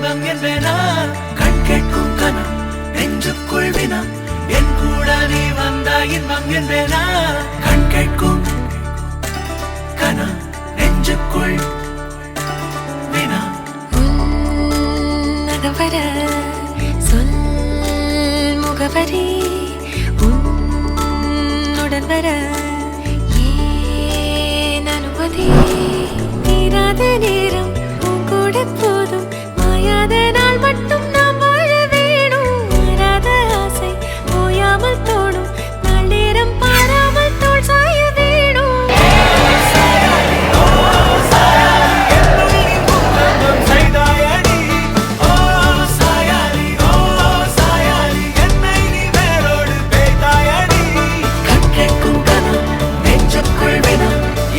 இன்பம் என்பேனா கண் கேட்கும் கனா நெஞ்சுக்குள் வினா என் கூட நீ வந்தா இன்பம் என்பேனா கண் கேட்கும் கனா நெஞ்சுக்குள் வினா உன்னகவர சொல் முகவரி உன்னுடன் வர ஏன் அனுமதி தீராத நேரம் உன் கூட போதும் மாயாத நாள் மட்டும் நாம் வாழ வேணும் மாறாத ஆசை ஓயாமல் தோணும் நாள் நேரம் பாராமல் தோல் சாய வேணும்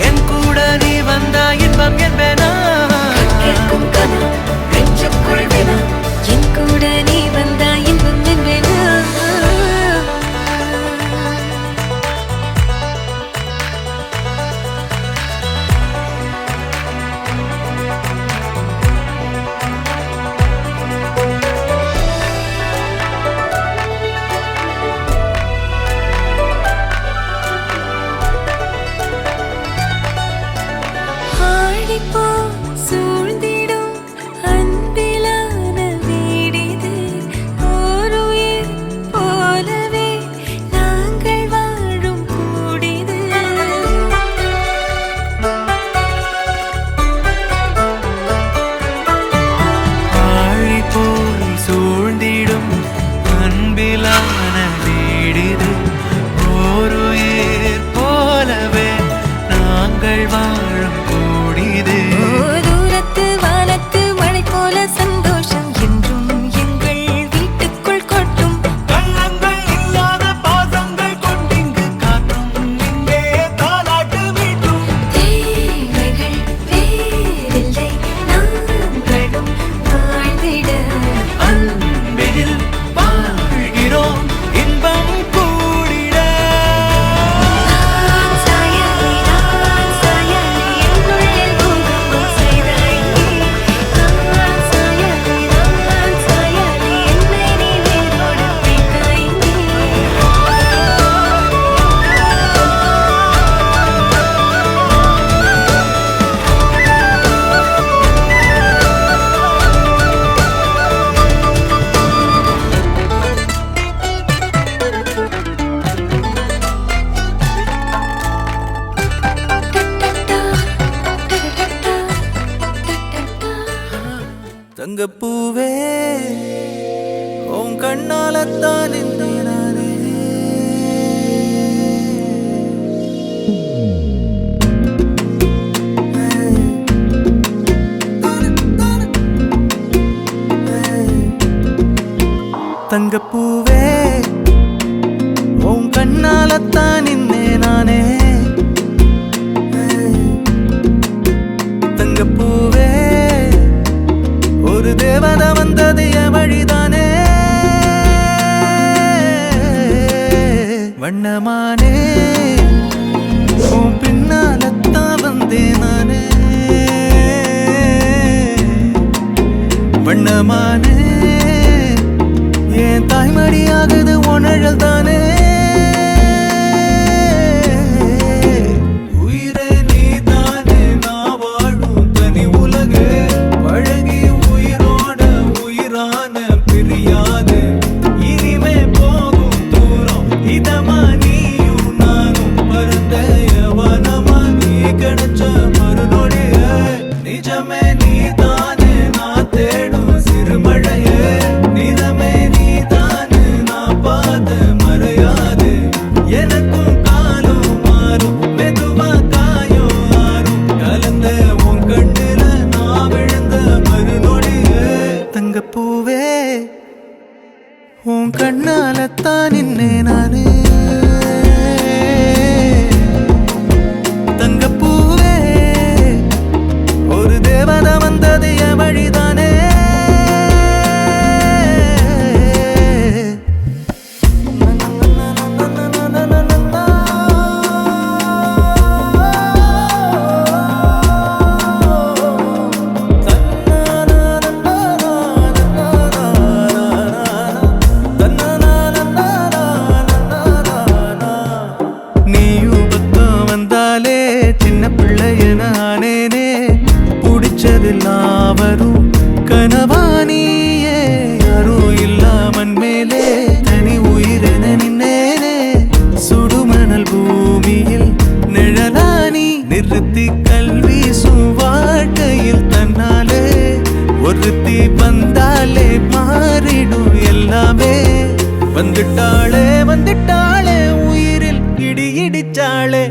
என் கூட நீ வந்தா இன்பம் என்பேனா கேட்கும் கனா நெஞ்சுக்குள் வினா என் கூட நீ வந்தா இன்பம் என்பேனா ஆடிப்போ சூழ்ந்திடும் அன்பிலான வீடிது ஓர் உயிர் போலவே நாங்கள் வாழும் கூடிது ஆழி போல் சூழ்ந்திடும் அன்பிலான வீடிது ஓருயிர் போலவே நாங்கள் வாழும் கூடிது தூரத்து வானத்து மழை போல சந்தோஷம் என்றும் எங்கள் வீட்டுக்குள் கொட்டும் கள்ளங்கள் இல்லாத பாசங்கள் கொண்டிங்கு காற்றும் இங்கே தாலாட்டு மீட்டும் தேவைகள் வேறில்லை நாங்களும் வாழ்ந்திட அன்பில் வாழ்கிறோம் இன்பம் கூடிட சாயலி என்னுள்ளே பூகம்பம் செய்தாய் சாயலி என்னை நீ வேரோடு பிடித்தாய் தங்கப்பூவே உன் கண்ணாலத்தான் நானே தங்கப்பூவே உன் கண்ணாலத்தான் நானே தங்கப்பூவே ஒரு தேவதை வந்தது என் வழிதானே வண்ணமானே உன் பின்னாலத்தான் வந்தேன் நானே வண்ணமானே என் தாய்மடியாகுது உணழல் தானே உயிரே நீ தானே நான் வாழும் தனி உலகு பழகி உயிரோட உயிரான பிரியாது இனிமே போகும் தூரம் இதமா நீயும் நானும் பரந்த யவனமா நீ கிடைச்ச மறுநொடிய நிஜமே நீ தானே நான் தேடும் சிறுமழையே நிறமே நீ தானே நான் பார்த்த மறையா மணல் பூமியில் நிழலானி நிறுத்தி கல்வி வாழ்க்கையில் தன்னாலே ஒருத்தி வந்தாலே மாறிடும் எல்லாமே. வந்துட்டாளே வந்துட்டாளே உயிரில் இடி இடிச்சாளே